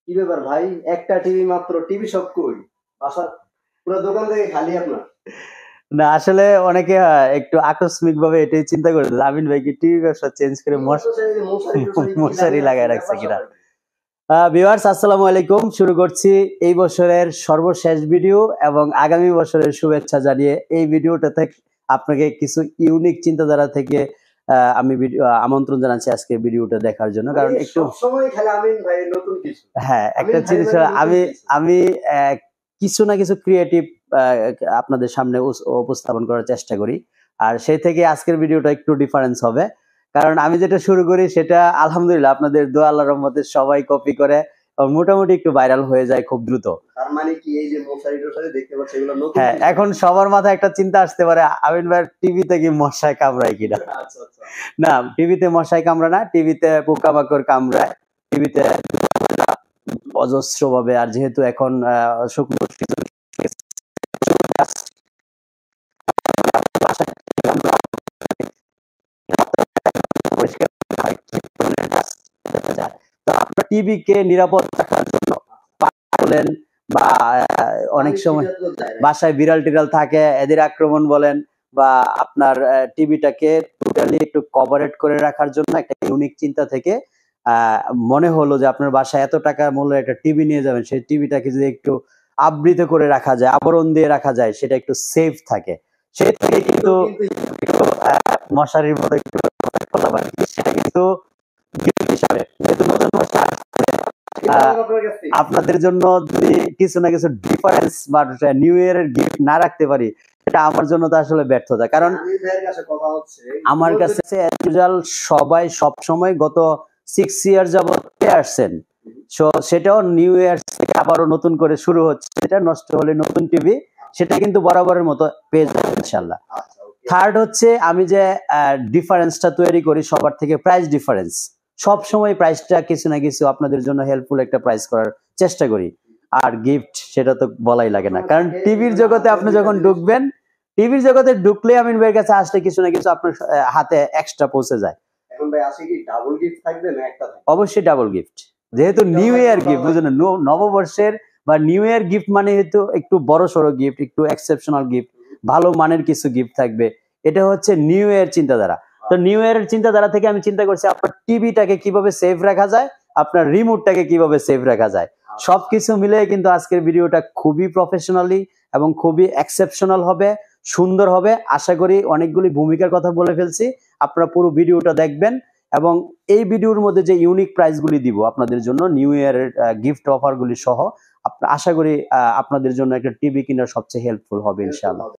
কি ব্যাপার ভাই, একটা টিভি মাত্র, টিভি সব কই? বাসার পুরো দোকান থেকে খালি আপনার? না আসলে অনেকে একটু আকস্মিক ভাবে এটাই চিন্তা করে আমিন ভাই কি টিভি ব্যবসা চেঞ্জ করে মশারি লাগায় রাখছে কিনা। ভিউয়ার্স আসসালামু আলাইকুম, শুরু করছি এই বছরের সর্বশেষ ভিডিও এবং আগামী বছরের শুভেচ্ছা জানিয়ে এই ভিডিওটা থেকে আপনাকে কিছু ইউনিক চিন্তাধারা থেকে আমি আমন্ত্রণ জানাচ্ছি আজকে ভিডিওটা দেখার জন্য। কারণ একটু হ্যাঁ একটা জিনিস আমি কিছু না কিছু ক্রিয়েটিভ আপনাদের সামনে উপস্থাপন করার চেষ্টা করি, আর সেই থেকে আজকের ভিডিওটা একটু ডিফারেন্স হবে। কারণ আমি যেটা শুরু করি সেটা আলহামদুলিল্লাহ আপনাদের দোয়া আল্লাহর রহমতে সবাই কপি করে এবং মোটামুটি একটু ভাইরাল হয়ে যায় খুব দ্রুত। তার মানে কি এই যে মশারি টশারি দেখতে পাচ্ছি এগুলো নতুন? হ্যাঁ, এখন সবার মাথায় একটা চিন্তা আসতে পারে আমিন ভাই টিভিতে কি মশায় কামড়ায় কিনা। না, টিভিতে মশায় কামড়ায় না, টিভিতে পোকামাকড় কামড়ায়, টিভিতে অজস্র ভাবে। আর যেহেতু এখন শুকনো টিভিকে নিরাপদ রাখার জন্য বলেন বা অনেক সময় বাসায় বিড়াল টিড়াল থাকে এদের আক্রমণ বলেন বা আপনার টিভিটাকে টোটালি একটু কভারেট করে রাখার জন্য একটা ইউনিক চিন্তা থেকে মনে হলো যে আপনার বাসায় এত টাকা মূল্যের একটা টিভি নিয়ে যাবেন, সেই টিভিটাকে যদি একটু আবৃত করে রাখা যায়, আবরণ দিয়ে রাখা যায়, সেটা একটু সেফ থাকে। সেই থেকে কিন্তু মশারির মতো একটু সেটা কিন্তু আপনাদের জন্য যদি কিছু না কিছু ডিফারেন্স বা নিউ ইয়ারের গিফট না রাখতে পারি এটা আমার জন্য তো আসলে ব্যর্থতা। কারণ আমার কাছে সবাই সব সময় গত 6 ইয়ার যাবত পেয়ে আসছেন, সেটাও নিউ ইয়ার থেকে আবারও নতুন করে শুরু হচ্ছে। সেটা নষ্ট হলে নতুন টিভি, সেটা কিন্তু বরাবরের মতো পেয়ে যাবে ইনশাল্লাহ। থার্ড হচ্ছে আমি যে ডিফারেন্সটা তৈরি করি সবার থেকে, প্রাইস ডিফারেন্স। সব সময় প্রাইসটা কিছু না কিছু আপনাদের জন্য হেল্পফুল একটা প্রাইস করার চেষ্টা করি। আর গিফট সেটা তো বলাই লাগে না, কারণ টিভির জগতে আপনি যখন ঢুকবেন, টিভির জগতে ঢুকলে আমিন ভাইয়ের কাছে আসলে কিছু না কিছু আপনার হাতে এক্সট্রা পৌঁছে যায়। এখন ভাই আসে কি ডাবল গিফট থাকবে না একটা থাকবে? অবশ্যই ডাবল গিফট, যেহেতু নিউ ইয়ার গিফট, বুঝলেন, নববর্ষের বা নিউ ইয়ার গিফট মানে হয়তো একটু বড় সড়ো গিফট, একটু এক্সেপশনাল গিফট, ভালো মানের কিছু গিফট থাকবে। এটা হচ্ছে নিউ ইয়ার চিন্তাধারা। তো নিউ ইয়ারের চিন্তাধারা থেকে আমি চিন্তা করছি আপনার টিভিটাকে কিভাবে সেফ রাখা যায়, আপনার রিমোটটাকে কিভাবে সেফ রাখা যায়। সবকিছু মিলে কিন্তু আজকের ভিডিওটা খুবই প্রফেশনালি এবং খুবই এক্সেপশনাল হবে, সুন্দর হবে। আশা করি অনেকগুলি ভূমিকার কথা বলে ফেলছি, আপনারা পুরো ভিডিওটা দেখবেন এবং এই ভিডিওর মধ্যে যে ইউনিক প্রাইসগুলি দিব আপনাদের জন্য নিউ ইয়ারের গিফট অফারগুলি সহ, আশা করি আপনাদের জন্য একটা টিভি কিনা সবচেয়ে হেল্পফুল হবে ইনশাআল্লাহ।